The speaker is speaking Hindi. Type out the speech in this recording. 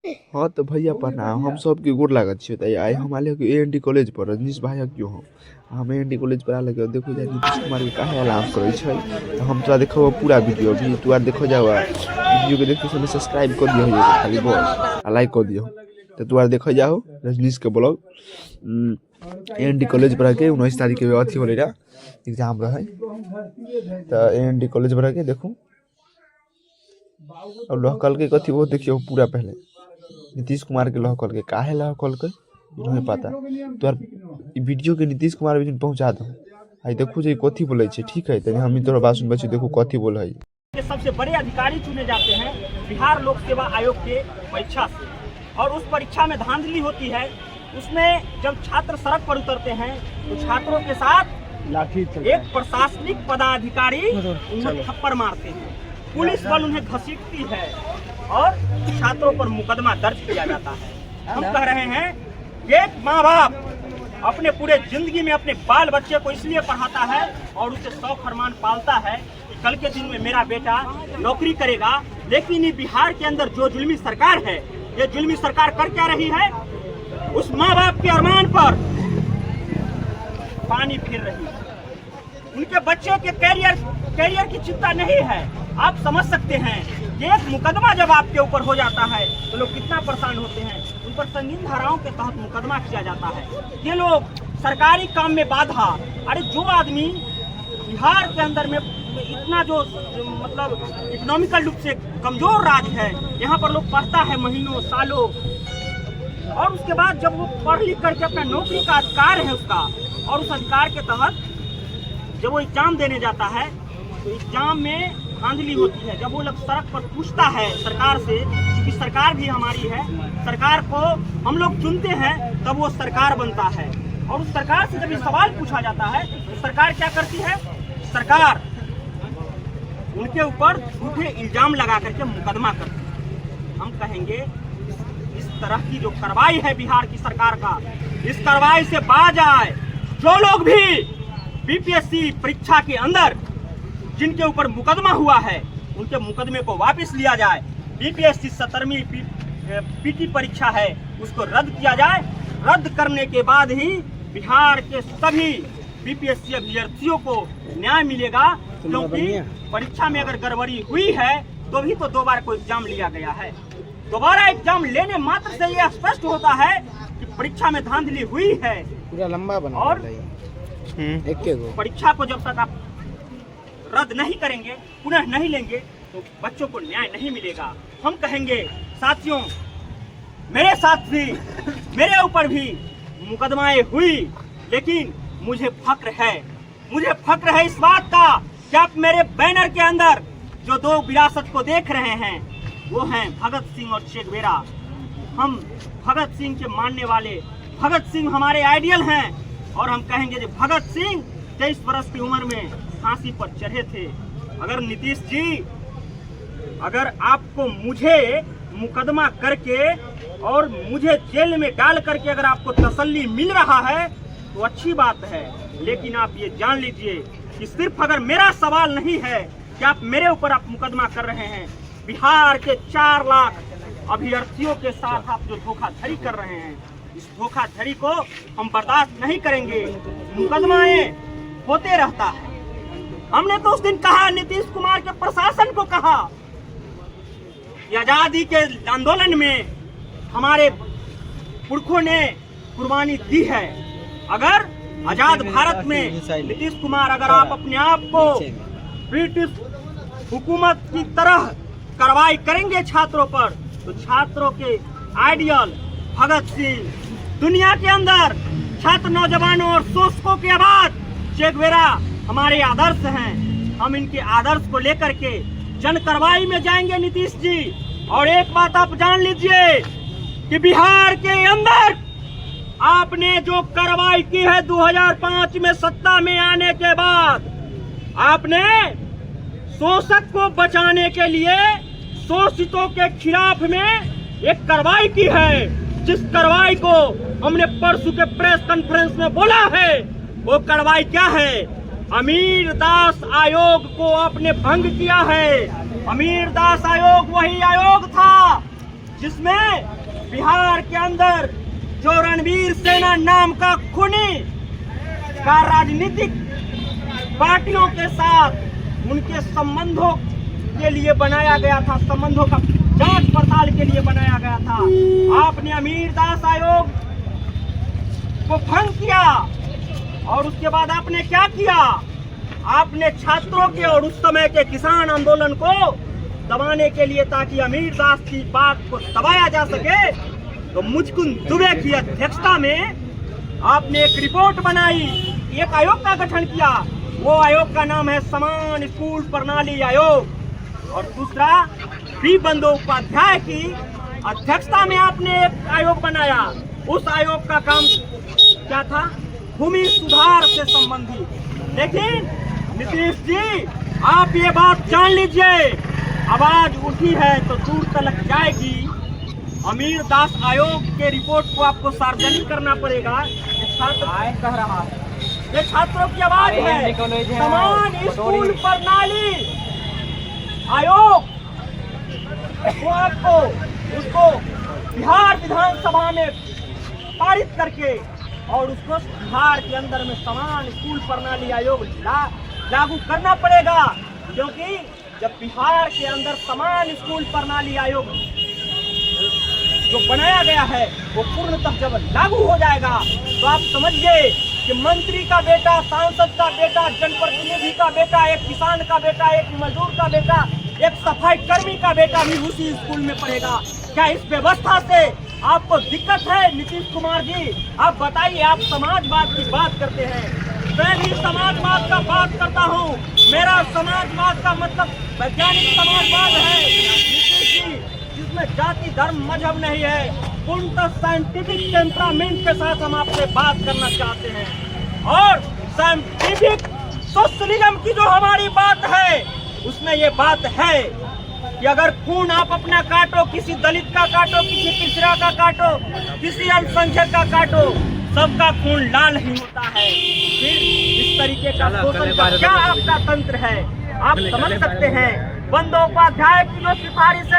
हाँ तो भैया प्रणाम। हम सब के गोर लागत छे। तो आई हम आले के एएनडी कॉलेज पर रजनीश भाई क्यों हम एएनडी कॉलेज पर आले के देखो जा नीतीश कुमार के काहे अलाउंस करे छै। तो हम तोरा देखो पूरा वीडियो भी तू देखो जाओ वीडियो के देखते समय सब्सक्राइब कर दियो खाली बस लाइक कर दियो। तो तू देखो जाओ रजनीश के ब्लॉग एएनडी कॉलेज पर के 19 तारीख के अथी होले रा एग्जाम रहे। तो एएनडी कॉलेज पर के देखो और लहकल के कथी वो देखियो पूरा पहले नीतीश कुमार के लहकल के काहे लहकल के नहीं पता। तोर वीडियो के नीतीश कुमार भी पहुंचा दो। आई देखो जे कथी बोले छे ठीक है। तने हम तोरा बात सुनबे छी देखो कथी बोल है। के सबसे बड़े अधिकारी चुने जाते हैं बिहार लोक सेवा आयोग के परीक्षा से और उस परीक्षा में धांधली होती है। उसमें जब छात्र सड़क पर उतरते हैं तो छात्रों के साथ एक प्रशासनिक पदाधिकारी उन्हें थप्पड़ मारते हैं, पुलिस बल उन्हें घसीटती है और छात्रों पर मुकदमा दर्ज किया जाता है। हम कह रहे हैं एक माँ बाप अपने पूरे जिंदगी में अपने बाल बच्चे को इसलिए पढ़ाता है और उसे शौक अरमान पालता है कि कल के दिन में मेरा बेटा नौकरी करेगा। लेकिन ये बिहार के अंदर जो जुल्मी सरकार है, ये जुल्मी सरकार कर क्या रही है? उस माँ बाप के अरमान पर पानी फिर रही है। उनके बच्चों के कैरियर की चिंता नहीं है। आप समझ सकते हैं कि एक मुकदमा जब आपके ऊपर हो जाता है तो लोग कितना परेशान होते हैं। उन पर संगीन धाराओं के तहत मुकदमा किया जाता है। ये लोग सरकारी काम में बाधा। अरे जो आदमी बिहार के अंदर में इतना जो मतलब इकोनॉमिकल रूप से कमजोर राज्य है, यहाँ पर लोग पढ़ता है महीनों सालों और उसके बाद जब वो पढ़ लिख करके अपना नौकरी का अधिकार है उसका, और उस अधिकार के तहत जब वो एग्जाम देने जाता है तो एग्जाम में धांधली होती है। जब वो लोग सड़क पर पूछता है सरकार से, क्योंकि सरकार भी हमारी है, सरकार को हम लोग चुनते हैं तब वो सरकार बनता है। और उस सरकार से जब ये सवाल पूछा जाता है तो सरकार क्या करती है? सरकार उनके ऊपर झूठे इल्जाम लगा करके मुकदमा करती है। हम कहेंगे इस तरह की जो कार्रवाई है बिहार की सरकार का, इस कार्रवाई से बाज आए। जो लोग भी बीपीएससी परीक्षा के अंदर जिनके ऊपर मुकदमा हुआ है उनके मुकदमे को वापस लिया जाए। बीपीएससी 17वीं पीटी परीक्षा है उसको रद्द किया जाए। रद्द करने के बाद ही बिहार के सभी बीपीएससी अभ्यर्थियों को न्याय मिलेगा, क्योंकि परीक्षा में अगर गड़बड़ी हुई है तो भी तो 2 बार को एग्जाम लिया गया है। दोबारा एग्जाम लेने मात्र से यह स्पष्ट होता है कि परीक्षा में धांधली हुई है। पूरा लंबा बना और परीक्षा को जब तक आप रद्द नहीं करेंगे, पुनः नहीं लेंगे, तो बच्चों को न्याय नहीं मिलेगा। हम कहेंगे साथियों, मेरे साथ भी, मेरे ऊपर भी मुकदमाएं हुई, लेकिन मुझे फक्र है इस बात का कि आप मेरे बैनर के अंदर जो 2 विरासत को देख रहे हैं वो हैं भगत सिंह और चे गुवेरा। हम भगत सिंह के मानने वाले, भगत सिंह हमारे आइडियल हैं और हम कहेंगे कि भगत सिंह 23 वर्ष की उम्र में फांसी पर चढ़े थे। अगर नीतीश जी, अगर आपको मुझे मुकदमा करके और मुझे जेल में डाल करके अगर आपको तसल्ली मिल रहा है तो अच्छी बात है, लेकिन आप ये जान लीजिए कि सिर्फ अगर मेरा सवाल नहीं है कि आप मेरे ऊपर आप मुकदमा कर रहे हैं, बिहार के 4 लाख अभ्यर्थियों के साथ आप जो धोखाधड़ी कर रहे हैं, इस धोखाधड़ी को हम बर्दाश्त नहीं करेंगे। मुकदमाएं होते रहता है। हमने तो उस दिन कहा, नीतीश कुमार के प्रशासन को कहा कि आजादी के आंदोलन में हमारे पुरखों ने कुर्बानी दी है। अगर आजाद भारत में नीतीश कुमार, अगर आप अपने आप को ब्रिटिश हुकूमत की तरह कार्रवाई करेंगे छात्रों पर, तो छात्रों के आइडियल भगत सिंह, दुनिया के अंदर छात्र नौजवानों और शोषकों के आवाज चे गुवेरा हमारे आदर्श हैं। हम इनके आदर्श को लेकर के जन कार्रवाई में जाएंगे नीतीश जी। और एक बात आप जान लीजिए कि बिहार के अंदर आपने जो कार्रवाई की है 2005 में सत्ता में आने के बाद, आपने शोषक को बचाने के लिए शोषितों के खिलाफ में एक कार्रवाई की है, जिस कार्रवाई को हमने परसों के प्रेस कॉन्फ्रेंस में बोला है। वो कार्रवाई क्या है? अमीर दास आयोग को आपने भंग किया है। अमीर दास आयोग वही आयोग था जिसमें बिहार के अंदर जो रणवीर सेना नाम का खूनी का राजनीतिक पार्टियों के साथ उनके संबंधों के लिए बनाया गया था, संबंधों का जांच पड़ताल के लिए बनाया गया था। आपने अमीरदास आयोग को भंग किया और उसके बाद आपने क्या किया? आपने छात्रों के और उस समय के किसान आंदोलन को दबाने के लिए, ताकि अमीरदास की बात को दबाया जा सके, तो मुचकुंद दुबे की अध्यक्षता में आपने एक रिपोर्ट बनाई, एक आयोग का गठन किया। वो आयोग का नाम है समान स्कूल प्रणाली आयोग। और दूसरा, बी बंदोपाध्याय की अध्यक्षता में आपने एक आयोग बनाया। उस आयोग का काम क्या था? भूमि सुधार से संबंधित। लेकिन नीतीश जी, आप ये बात जान लीजिए, आवाज उठी है तो दूर तक जाएगी। अमीरदास आयोग के रिपोर्ट को आपको सार्वजनिक करना पड़ेगा। ये छात्र कह रहा है, ये छात्रों की आवाज है। समान स्कूल प्रणाली आयोग वो आपको उसको बिहार विधानसभा में पारित करके और उसको बिहार के अंदर में समान स्कूल प्रणाली आयोग लागू करना पड़ेगा। क्योंकि जब बिहार के अंदर समान स्कूल प्रणाली आयोग जो बनाया गया है वो पूर्णतः जब लागू हो जाएगा, तो आप समझिए कि मंत्री का बेटा, सांसद का बेटा, जनप्रतिनिधि का बेटा, एक किसान का बेटा, एक मजदूर का बेटा, एक सफाई कर्मी का बेटा भी उसी स्कूल में पढ़ेगा। क्या इस व्यवस्था से आपको दिक्कत है? नीतीश कुमार जी, आप बताइए। आप समाजवाद की बात करते हैं, मैं भी समाजवाद का बात करता हूँ। मेरा समाजवाद का मतलब वैज्ञानिक समाजवाद है नीतीश जी, जिसमें जाति धर्म मजहब नहीं है। पूर्णतः साइंटिफिक टेम्परामेंट के साथ हम आपसे बात करना चाहते हैं। और साइंटिफिक सोशलिज्म की जो हमारी बात है, उसमें ये बात है कि अगर खून आप अपना काटो, किसी दलित का काटो, किसी पिछड़ा का काटो, किसी अल्पसंख्यक का काटो, सबका खून लाल ही होता है। फिर इस तरीके का शोषण का क्या आपका तंत्र है? आप समझ सकते हैं। बंदोपाध्याय की जो सिफारिश है